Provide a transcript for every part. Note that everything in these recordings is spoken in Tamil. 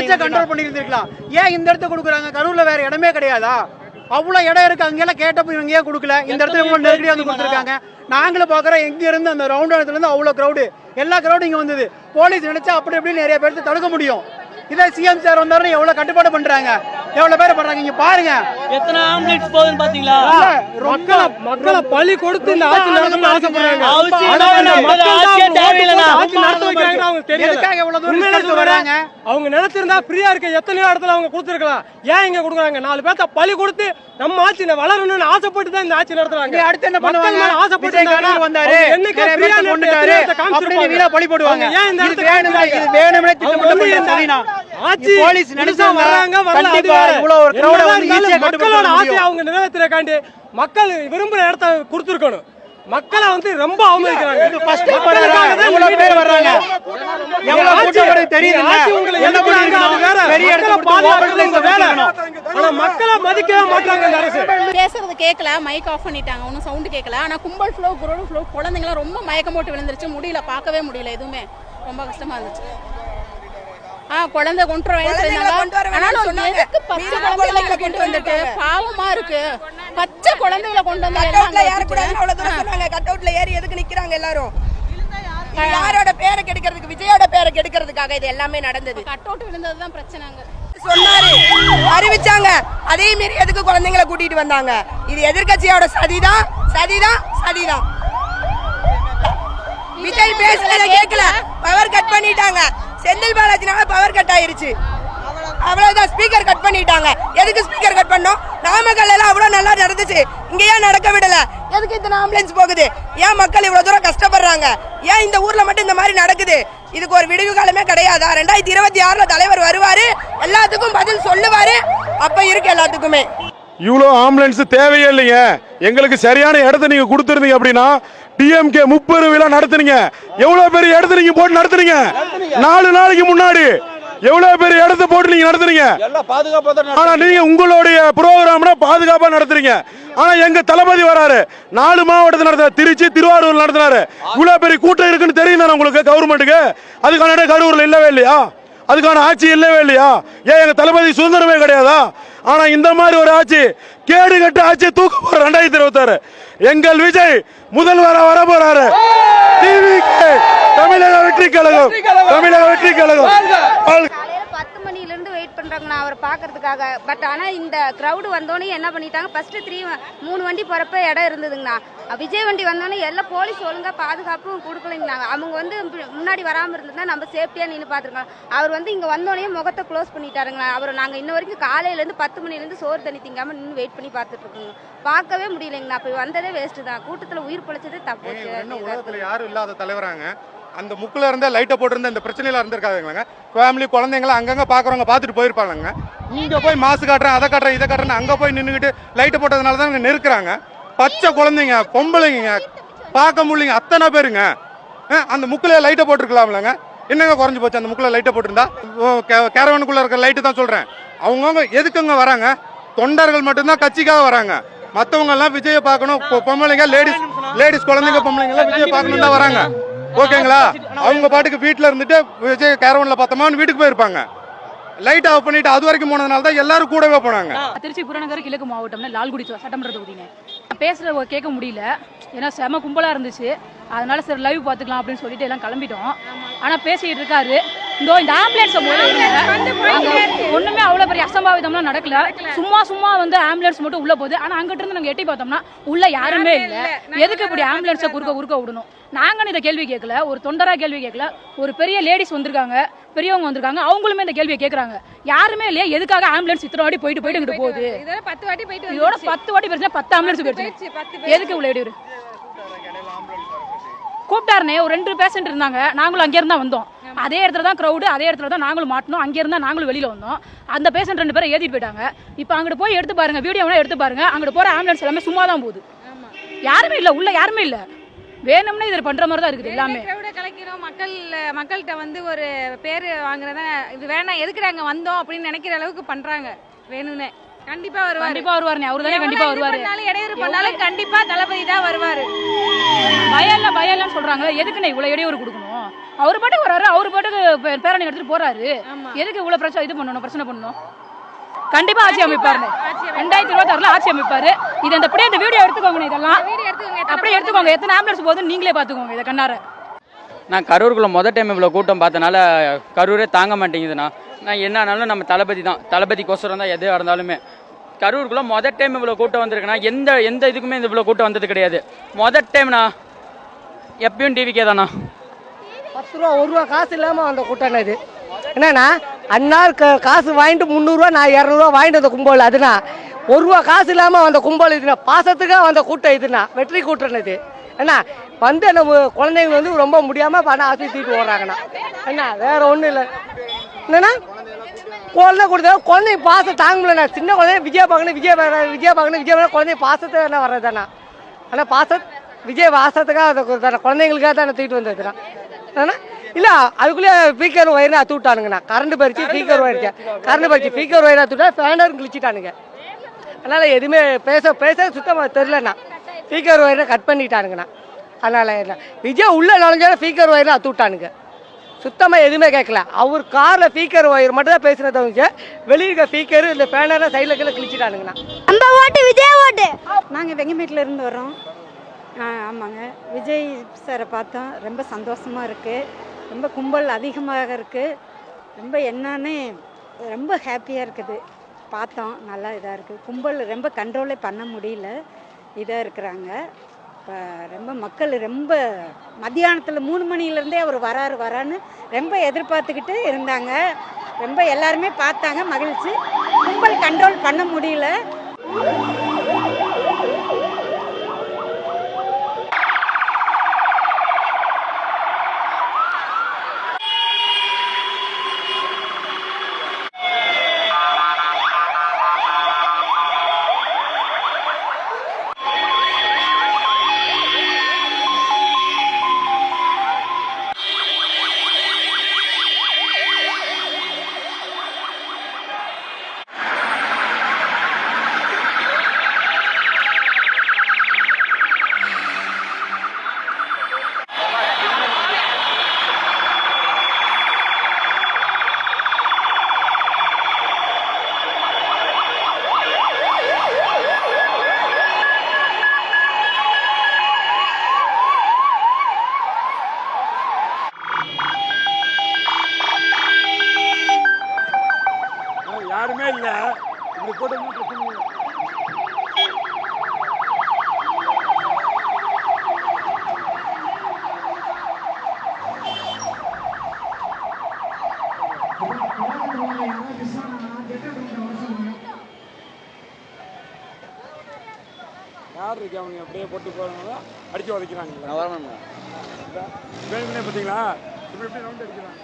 நினைச்சா கண்ட்ரோல் பண்ணிருந்திருக்கலாம். ஏன் இந்த இடத்த கொடுக்குறாங்க? கரூர்ல வேற இடமே கிடையாதா? அவ்வளவு இடம் இருக்கு, அங்கெல்லாம் கேட்டப்ப இவங்க ஏன் கொடுக்கல? இந்த இடத்துல இவங்க நெருக்கடியா வந்து கொடுத்துருக்காங்க. நாங்களும் பாக்குறோம், எங்க இருந்து அந்த ரவுண்ட் இடத்துல இருந்து அவ்வளவு கிரௌடு, எல்லா கிரௌடும் இங்க வந்தது. போலீஸ் நினைச்சா அப்படி எப்படி நிறைய பேருக்கு தடுக்க முடியும். இதை சிஎம் சார் வந்தாரு, எவ்வளவு கட்டுப்பாடு பண்றாங்க, எவ்வளவு பேர் பண்றாங்க. இங்க பாருங்க எத்தனை ஆம்புலன்ஸ் போகுதுன்னு பாத்தீங்களா? மக்களை பலி கொடுத்து இந்த ஆட்சி நடத்தணும்னு ஆசைப்படுறாங்க. அவங்க நினைச்சிருந்தா ஃப்ரீயா இருக்க எத்தனையோ இடத்துல அவங்க கொடுத்துருக்கலாம். ஏன் இங்க கொடுக்குறாங்க? 4 பேர்த்த பலி கொடுத்து நம்ம ஆட்சி வளரணும்னு ஆசைப்பட்டு தான் இந்த ஆட்சி நடத்துறாங்க. அடுத்து என்ன பண்ணுவாங்க? ஆசைப்பட்டு வந்தாரு, என்னைக்கு பலி போடுவாங்க. ஏன் இந்த இடத்துக்கு வேணும்னே திட்டமிட்டு சரினா ஆட்சி போலீஸ் நினைச்சா வர்றாங்க, வரல. அது இவ்வளவு ஒரு கிரௌட வந்து ஈஸியா மக்களோட ஆசை அவங்க நிறைவேத்துறக்காண்டி மக்கள் விரும்புற இடத்தை கொடுத்துருக்கணும். மக்களை வந்து ரொம்ப அவமதிக்கிறாங்க. எவ்வளவு பேர் வர்றாங்க, எவ்வளவு கூட்டம் வருது தெரியுதுங்க. என்ன பண்ணுவாங்க? அது வேற, பெரிய இடத்துல பாதுகாப்பு வேலை. ஆனா மக்களை மதிக்கவே மாட்டாங்க இந்த அரசு. பேசுறது கேட்கல, மைக் ஆஃப் பண்ணிட்டாங்க, ஒன்றும் சவுண்டு கேட்கல. ஆனா கும்பல் ஃப்ளோ, குரோடு ஃப்ளோ, குழந்தைங்களாம் ரொம்ப மயக்கம் போட்டு விழுந்துருச்சு. முடியல, பார்க்கவே முடியல, எதுவுமே ரொம்ப கஷ்டமா இருந்துச்சு. குழந்தை கொண்டு எதுக்கு பச்சை குழந்தைகளை கொண்டு வந்துட்டு பாவமா இருக்கு. பச்சை குழந்தைகளை கொண்டு வந்து கட் அவுட்ல ஏறி எதுக்கு நிக்கிறாங்க எல்லாரும்? யாரோட பேரை கெடுக்கிறதுக்கு, விஜயோட பேரை கெடுக்கிறதுக்காக இது எல்லாமே நடந்தது. கட் அவுட் விழுந்ததுதான் பிரச்சனைங்க சொன்னாரு, அறிவிச்சாங்க. அதே மீறி எதுக்கு குழந்தைங்களை கூட்டிட்டு வந்தாங்க? இது எதிர்கட்சியோட சதிதான், சதிதான், சதிதான். விஜய் பேசுறத கேட்கல, பவர் கட் பண்ணிட்டாங்க. செந்தில் பாலாஜினால பவர் கட் ஆயிருச்சு, அவ்வளவுதான். ஸ்பீக்கர் கட் பண்ணிட்டாங்க. எதுக்கு ஸ்பீக்கர் கட் பண்ணோம்? நாமக்கல் எல்லாம் அவ்வளவு நல்லா நடந்துச்சு, இங்க ஏன் நடக்க விடல? எதுக்கு இத்தனை ஆம்புலன்ஸ் போகுது? ஏன் மக்கள் இவ்வளவு தூரம் கஷ்டப்படுறாங்க? ஏன் இந்த ஊர்ல மட்டும் இந்த மாதிரி நடக்குது? இதுக்கு ஒரு விடிவு காலமே கிடையாதா? 2026 தலைவர் வருவாரு, எல்லாத்துக்கும் பதில் சொல்லுவாரு. அப்ப இருக்கு எல்லாத்துக்குமே. இவ்வளோ ஆம்புலன்ஸ் தேவையே இல்லைங்க. எங்களுக்கு சரியான இடத்த நீங்க கொடுத்துருந்தீங்க அப்படின்னா டிஎம்கே 30 விழா நடத்துனீங்க. எவ்வளவு பெரிய இடத்த நீங்க போட்டு நடத்துறீங்க? 4 நாளைக்கு முன்னாடி எவ்வளவு பெரிய இடத்த போட்டு நீங்க நடத்துறீங்க. ஆனா நீங்க உங்களுடைய ப்ரோகிராம்னா பாதுகாப்பா நடத்துறீங்க. ஆனா எங்க தளபதி வராரு, 4 மாவட்டத்தில் நடத்துற, திருச்சி, திருவாரூர் நடத்துறாரு. இவ்வளவு பெரிய கூட்டம் இருக்குன்னு தெரியும் தானே உங்களுக்கு கவர்மெண்ட்டுக்கு? அதுக்கான இடம் கரூர்ல இல்லவே இல்லையா? அதுக்கான ஆட்சி இல்லவே இல்லையா? ஏன் எங்க தளபதி சுதந்திரமே கிடையாதா? ஆனா இந்த மாதிரி ஒரு ஆட்சி, கேடு கட்ட ஆட்சி தூக்க போற 2026. எங்கள் விஜய் முதல்வரா வர போறாரு. தமிழக வெற்றி கழகம், தமிழக வெற்றி கழகம். 10 மணிலிருந்து வெயிட் பண்றாங்க நான் அவரை பாக்குறதுக்காக. பட் ஆனா இந்த கிரௌடு வந்தோடனே என்ன பண்ணிட்டாங்க, ஃபர்ஸ்ட் 3 வண்டி போறப்ப இடம் இருந்ததுங்கண்ணா. விஜய் வண்டி வந்தோடனே எல்லாம் போலீஸ் ஒழுங்கா பாதுகாப்பும் கொடுக்கலைங்கண்ணா. அவங்க வந்து முன்னாடி வராம இருந்ததுன்னா நம்ம சேஃப்டியா நின்று பாத்துருக்கோம். அவர் வந்து இங்க வந்தோடனே முகத்தை க்ளோஸ் பண்ணிட்டாருங்கண்ணா. அவர் நாங்க இன்ன வரைக்கும் காலையில இருந்து 10 மணிலிருந்து சோறு தண்ணி திங்காம நின்று வெயிட் பண்ணி பாத்துட்டு இருக்கோங்க. பார்க்கவே முடியலைங்கண்ணா. அப்ப வந்ததே வேஸ்ட் தான். கூட்டத்துல உயிர் பிழைச்சதே தப்பு. உலகத்துல யாரும் இல்லாத தலைவராங்க. அந்த முக்கில் இருந்த லைட்டை போட்டிருந்த இந்த பிரச்சனையில இருந்திருக்காதுங்க. ஃபேமிலி குழந்தைங்களாம் அங்கங்க பாக்குறவங்க பார்த்துட்டு போயிருப்பாங்க. இங்க போய் மாசு காட்டுறேன், அதை காட்டுறேன், இதை காட்டுறேன், அங்க போய் நின்றுக்கிட்டு லைட்டை போட்டதுனால தான் நெருக்குறாங்க. பச்சை குழந்தைங்க, பொம்பளைங்க பார்க்க முடியலைங்க, அத்தனை பேருங்க. அந்த முக்கில் லைட்டை போட்டிருக்கலாம்லங்க. என்னங்க குறைஞ்சு போச்சு? அந்த முக்கில் லைட்டை போட்டிருந்தா கேரவனுக்குள்ள இருக்கிற லைட்டு தான் சொல்றேன். அவங்கவுங்க எதுக்குங்க வராங்க? தொண்டர்கள் மட்டும்தான் கட்சிக்காக வராங்க. மற்றவங்க எல்லாம் விஜயை பார்க்கணும். பொம்பளைங்க, லேடிஸ் குழந்தைங்க, பொம்பளைங்க எல்லாம் விஜயை பார்க்கணும் தான் வராங்க. ஓகேங்களா? அவங்க பாட்டுக்கு வீட்டுல இருந்துட்டு விஜய் கேரவன்ல பார்த்தோமான்னு வீட்டுக்கு போயிருப்பாங்க. லைட் ஆஃப் பண்ணிட்டு அது வரைக்கும் போனதுனால தான் எல்லாரும் கூடவே போனாங்க. திருச்சி புறநகர் கிழக்கு மாவட்டம்ல லால்குடி சட்டமன்ற தொகுதிங்க. பேசுற கேட்க முடியல, ஏன்னா செம கும்பலா இருந்துச்சு. அதனால சரி லைவ் பார்த்துக்கலாம் அப்படின்னு சொல்லிட்டு எல்லாம் கிளம்பிட்டோம். ஆனா பேசிட்டு இருக்காரு, இந்த ஆம்புலன்ஸ் ஒண்ணுமே அவ்வளவு பெரிய அசம்பாவிதம்லாம் நடக்கல. சும்மா வந்து ஆம்புலன்ஸ் மட்டும் உள்ள போகுது. ஆனா அங்கிட்ட இருந்து நாங்க எட்டி பார்த்தோம்னா உள்ள யாருமே இல்ல. எதுக்கு இப்படி ஆம்புலன்ஸை குறுக்க விடணும்? நாங்க இந்த கேள்வி கேட்கல, ஒரு தொண்டரா கேள்வி கேட்கல. ஒரு பெரிய லேடிஸ் வந்திருக்காங்க, பெரியவங்க வந்திருக்காங்க, அவங்களுமே இந்த கேள்வியை கேட்கறாங்க. யாருமே இல்லையா? எதுக்காக ஆம்புலன்ஸ் இத்தனை வாட்டி போயிட்டு இங்கிட்டு போகுது? இதோட 10 வாட்டி பிரச்சனை, 10 ஆம்புலன்ஸ் போயிடுச்சு. எதுக்கு இவ்வளவு இடையூறு? கூப்பிட்டாருனே, ஒரு 2 பேஷண்ட் இருந்தாங்க. நாங்களும் அங்கே இருந்தா வந்தோம். அதே இடத்துல தான் கிரௌடு, அதே இடத்துல தான் நாங்களும் மாட்டணும். அங்கே இருந்தா நாங்களும் வெளியில வந்தோம். அந்த பேஷண்ட் 2 பேரை ஏற்றிட்டு போயிட்டாங்க. இப்போ அங்கிட்டு போய் எடுத்து பாருங்க, வீடியோவெல்லாம் எடுத்து பாருங்க. அங்கிட்டு போற ஆம்புலன்ஸ் எல்லாமே சும்மா தான் போகுது. யாருமே இல்லை, உள்ள யாருமே இல்லை. வேணும்னே இதில் பண்ற மாதிரி தான் இருக்குது எல்லாமே. கலைக்கிறோம், மக்கள்கிட்ட வந்து ஒரு பேர் வாங்குறத இது வேணாம், எதுக்கு நாங்க வந்தோம் அப்படின்னு நினைக்கிற அளவுக்கு பண்றாங்க. வேணும்னே கண்டிப்பா வருவாரு. அவரு தானே கண்டிப்பா வருவாரு. இடையூறு பண்ணாலும் கண்டிப்பா தளபதி தான் வருவாரு. பயம்லாம் சொல்றாங்க. எதுக்குண்ணே இவ்வளவு இடையூறு கொடுக்கணும்? பண்ணணும்? அவர் பாட்டுக்கு வராரு, அவர் பாட்டுக்கு பேரணி எடுத்துட்டு போறாரு. எதுக்கு இவ்வளவு பிரச்சனை இது பண்ணணும், பிரச்சனை பண்ணணும்? கண்டிப்பா ஆட்சி அமைப்பாரு. 2026 ஆட்சி அமைப்பாரு. இது அந்த அப்படியே இந்த வீடியோ எடுத்துக்கோங்க. இதெல்லாம் அப்படியே எடுத்துக்கோங்க. எத்தனை ஆம்புலன்ஸ் போகுதுன்னு நீங்களே பாத்துக்கோங்க இதை கண்ணார. நான் கரூருக்குள்ள முதல் டைம் இவ்வளோ கூட்டம் பார்த்தனால கரூரே தாங்க மாட்டேங்குதுண்ணா. நான் என்னன்னாலும் நம்ம தளபதி தான், தளபதிக்கோசரம் தான் எது இருந்தாலுமே. கரூருக்குள்ள முதல் டைம் இவ்வளோ கூட்டம் வந்திருக்குண்ணா. எந்த இதுக்குமே இவ்வளோ கூட்டம் வந்தது கிடையாது. முதல் டைம்ண்ணா. எப்பயும் டிவிக்கே தானா. 10 ரூபா 1 ரூபா காசு இல்லாமல் வந்த கூட்டம் இது. என்னன்னா அண்ணா காசு வாங்கிட்டு 300 ரூபா, நான் 200 ரூபா வாங்கிட்டு வந்த கும்பல். அதுனா 1 ரூபா காசு இல்லாமல் வந்த கும்பல் இதுனா. பாசத்துக்காக வந்த கூட்டம் இதுனா. வெற்றி கூட்டம் இது. என்ன வந்து நம்ம குழந்தைங்க வந்து ரொம்ப முடியாமல் பணம் ஆஸ்பத்திரிக்கு ஓடுறாங்கண்ணா. என்ன வேற ஒன்றும் இல்லை. என்னன்னா குழந்தை கொடுத்தா குழந்தைங்க பாசம் தாங்க முடியலண்ணா. சின்ன குழந்தைங்க விஜய் பார்க்கணும் குழந்தைங்க பாசத்தை என்ன வர்றதுண்ணா. ஆனால் விஜய் வாசத்துக்காக அதை குழந்தைங்களுக்காக தான் தூக்கிட்டு வந்ததுண்ணா. ஆனால் இல்லை அதுக்குள்ளே ஸ்பீக்கர் ஒயர்னு அத்து விட்டானுங்கண்ணா. கரண்ட் பறிச்சு ஸ்பீக்கர் ஒயர் ஸ்பீக்கர் ஒயர் அத்துவிட்டா ஃபேனர் கிழிச்சிட்டானுங்க. அதனால் எதுவுமே பேச சுத்தமாக தெரிலண்ணா. ஸ்பீக்கர் ஒயரை கட் பண்ணிட்டானுங்கண்ணா. அதனால் என்ன விஜய் உள்ளே நுழைஞ்சாலும் ஸ்பீக்கர் ஒயர்னு அத்து விட்டானுங்க. சுத்தமாக எதுவுமே கேட்கல. அவர் காரில் ஸ்பீக்கர் ஒயர் மட்டும் தான் பேசுனதை வந்து வெளியே இருக்க ஸ்பீக்கர் இந்த ஃபேனரை சைடில் கீழே கிழிச்சிட்டானுங்கண்ணா. அந்த ஓட்டு விஜய் ஓட்டு. நாங்கள் வெங்கமேட்டில் இருந்து வரோம். ஆமாங்க, விஜய் சாரை பார்த்தோம். ரொம்ப சந்தோஷமாக இருக்குது. ரொம்ப கும்பல் அதிகமாக இருக்குது. ரொம்ப என்னன்னு ரொம்ப ஹாப்பியாக இருக்குது. பார்த்தோம், நல்லா இதாக இருக்குது. கும்பல் ரொம்ப கண்ட்ரோலே பண்ண முடியல, இதாக இருக்கிறாங்க. இப்போ ரொம்ப மக்கள் ரொம்ப மத்தியானத்தில் 3 மணிலேருந்தே அவர் வரான்னு ரொம்ப எதிர்பார்த்துக்கிட்டு இருந்தாங்க. ரொம்ப எல்லாருமே பார்த்தாங்க, மகிழ்ச்சி. கும்பல் கண்ட்ரோல் பண்ண முடியல. யாருமே இல்லை. இப்படி கூட்டம் பிரச்சனை. யார் இருக்கு அவங்க அப்படியே போட்டு போறாங்க, அடிச்சு உதைக்கிறாங்க. வேணும்னே பார்த்தீங்களா இப்படி எப்படி ரவுண்ட் அடிக்கிறாங்க.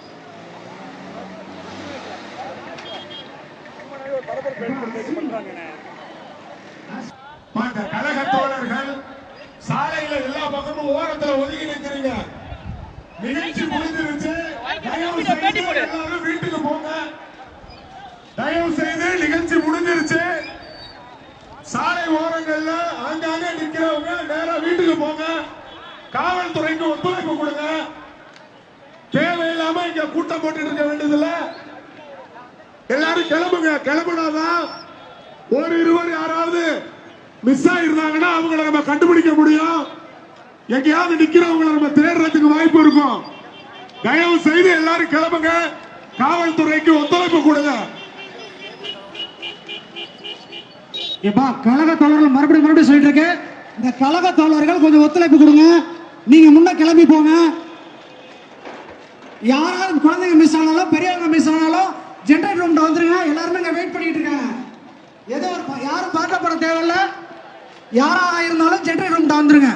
கழக தோழர்கள் சாலையில எல்லா பக்கமும் ஓரத்துல ஒதுங்கி நிற்கிறீங்க. நிகழ்ச்சி முடிஞ்சிருச்சு. எல்லாரும் வீட்டுக்கு போங்க. தயவு செய்து நிகழ்ச்சி முடிஞ்சிருச்சு. சாலை ஓரங்கள்ல ஆங்காங்கே நிக்கிறவங்க நேரா வீட்டுக்கு போங்க. காவல்துறைக்கு ஒத்துழைப்பு கொடுங்க. தேவையில்லாம இங்க கூட்டம் போட்டு இருக்க வேண்டியதில்ல. எல்லாரும் கிளம்புங்க. கிளம்புனாதான் ஒரு இருவர் யாராவது மிஸ் ஆயிருந்தாங்கன்னா அவங்களை நம்ம கண்டுபிடிக்க முடியும். எங்கேயாவது நிக்கிறவங்களை நம்ம தேடுறதுக்கு வாய்ப்பு இருக்கும். தயவு செய்து எல்லாரும் கிளம்புங்க. காவல்துறைக்கு ஒத்துழைப்பு கொடுங்க. ஏப்பா கழக தோழர்கள் மறுபடியும் சொல்லிட்டு இருக்கேன். இந்த கழக தோழர்கள் கொஞ்சம் ஒத்துழைப்பு கொடுங்க. நீங்க முன்ன கிளம்பி போங்க. யாராவது குழந்தைங்க மிஸ் ஆனாலும் பெரியவங்க மிஸ் ஆனாலும் ஜென்ரேட்டர் ரூம்ல வந்துருங்க. எல்லாருமே இங்க வெயிட் பண்ணிட்டு இருக்காங்க. ஏதோ யாரும் பாட்டப்பட தேவையில்ல. யாராக இருந்தாலும் ஜென்ரேட்டர் ரூம்ல வந்துருங்க.